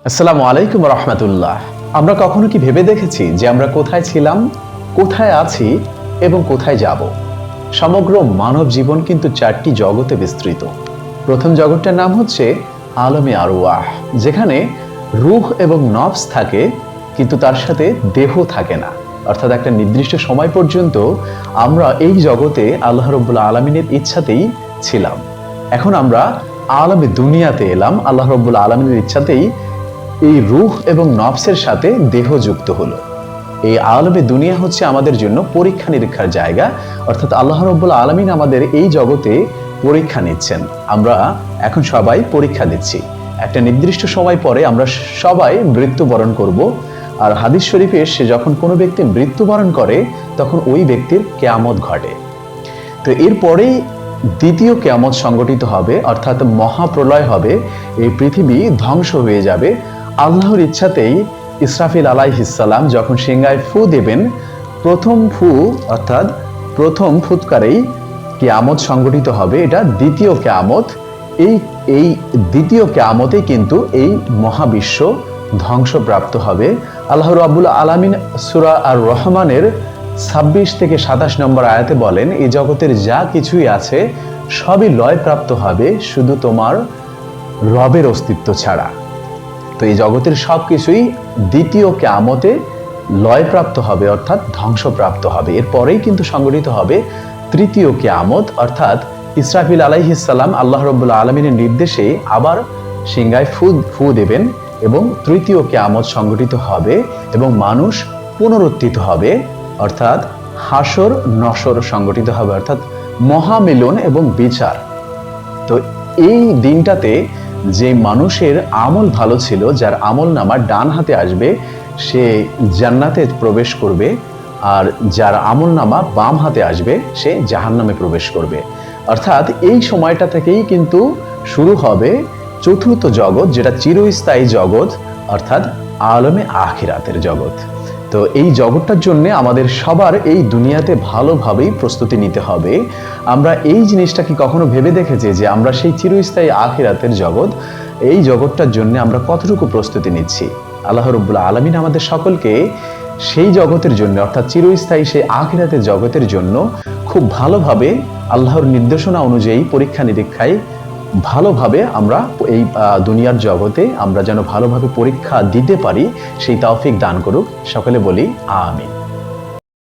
আসসালামু আলাইকুম রহমতুল্লাহ। আমরা কখনো কি ভেবে দেখেছি যে আমরা কোথায় ছিলাম, কোথায় আছি এবং কোথায় যাব? সমগ্র মানব জীবন কিন্তু 4টি জগতে বিস্তৃত। প্রথম জগৎটার নাম হচ্ছে আলমে আরওয়াহ, যেখানে রূহ এবং নফস থাকে, কিন্তু তার সাথে দেহ থাকে না। অর্থাৎ একটা নির্দিষ্ট সময় পর্যন্ত আমরা এই জগতে আল্লাহ রাব্বুল আলামিনের ইচ্ছাতেই ছিলাম। এখন আমরা আলমে দুনিয়াতে এলাম, আল্লাহ রাব্বুল আলামিনের ইচ্ছাতেই এই রূহ এবং নফসের সাথে দেহ যুক্ত হলো। এই আলমে দুনিয়া হচ্ছে আমাদের জন্য পরীক্ষা নিরীক্ষার জায়গা। অর্থাৎ আল্লাহ রাব্বুল আলামিন আমাদের এই জগতে পরীক্ষা নিচ্ছেন। আমরা এখন সবাই পরীক্ষা দিচ্ছি। একটা নির্দিষ্ট সময় পরে আমরা সবাই মৃত্যুবরণ করব। আর হাদিস শরীফে এসে যখন কোনো ব্যক্তি মৃত্যুবরণ করে তখন ওই ব্যক্তির কিয়ামত ঘটে। তো এরপরেই দ্বিতীয় কিয়ামত সংগঠিত হবে, অর্থাৎ মহাপ্রলয় হবে। এই পৃথিবী ধ্বংস হয়ে যাবে। আল্লাহর ইচ্ছাতেই ইসরাফিল আলাইহিস সালাম যখন সিংহায় ফু দেবেন, প্রথম ফু অর্থাৎ প্রথম ফুৎকারেই কিয়ামত সংগঠিত হবে। এটা দ্বিতীয় কিয়ামত। এই দ্বিতীয় কিয়ামতে কিন্তু এই মহাবিশ্ব ধ্বংসপ্রাপ্ত হবে। আল্লাহ রাব্বুল আলামিন সূরা আর রহমানের 26 থেকে 27 নম্বর আয়াতে বলেন, এই জগতের যা কিছুই আছে সবই লয়প্রাপ্ত হবে, শুধু তোমার রবের অস্তিত্ব ছাড়া। তো এই জগতের সবকিছুই দ্বিতীয় কিয়ামতে লয়প্রাপ্ত হবে, অর্থাৎ ধ্বংসপ্রাপ্ত হবে। এরপরেই কিন্তু সংগঠিত হবে তৃতীয় কিয়ামত, অর্থাৎ ইসরাফিল আলাইহিস সালাম আল্লাহ রাব্বুল আলামিনের নির্দেশে আবার সিংহায় ফু দেবেন এবং তৃতীয় কিয়ামত সংগঠিত হবে এবং মানুষ পুনরুত্থিত হবে, অর্থাৎ হাসর নসর সংগঠিত হবে, অর্থাৎ মহামিলন এবং বিচার। তো এই দিনটাতে যে মানুষের আমল ভালো ছিল, যার আমল নামা ডান হাতে আসবে, সে জান্নাতে প্রবেশ করবে, আর যার আমল নামা বাম হাতে আসবে সে জাহান্নামে প্রবেশ করবে। অর্থাৎ এই সময়টা থেকেই কিন্তু শুরু হবে চতুর্থ জগৎ, যেটা চিরস্থায়ী জগৎ, অর্থাৎ আলমে আখিরাতের জগৎ। তো এই জগৎটার জন্য আমাদের সবার এই দুনিয়াতে ভালোভাবেই প্রস্তুতি নিতে হবে। আমরা এই জিনিসটা কি কখনো ভেবে দেখেছি যে আমরা সেই চিরস্থায়ী আখিরাতের জগৎ, এই জগৎটার জন্য আমরা কতটুকু প্রস্তুতি নিচ্ছি? আল্লাহ রাব্বুল আলামিন আমাদের সকলকে সেই জগতের জন্য, অর্থাৎ চিরস্থায়ী সেই আখিরাতের জগতের জন্য খুব ভালোভাবে আল্লাহর নির্দেশনা অনুযায়ী পরীক্ষা নিরীক্ষায় ভালোভাবে আমরা এই দুনিয়ার জগতে আমরা যেন ভালোভাবে পরীক্ষা দিতে পারি, সেই তৌফিক দান করুক। সকলে বলি আমিন।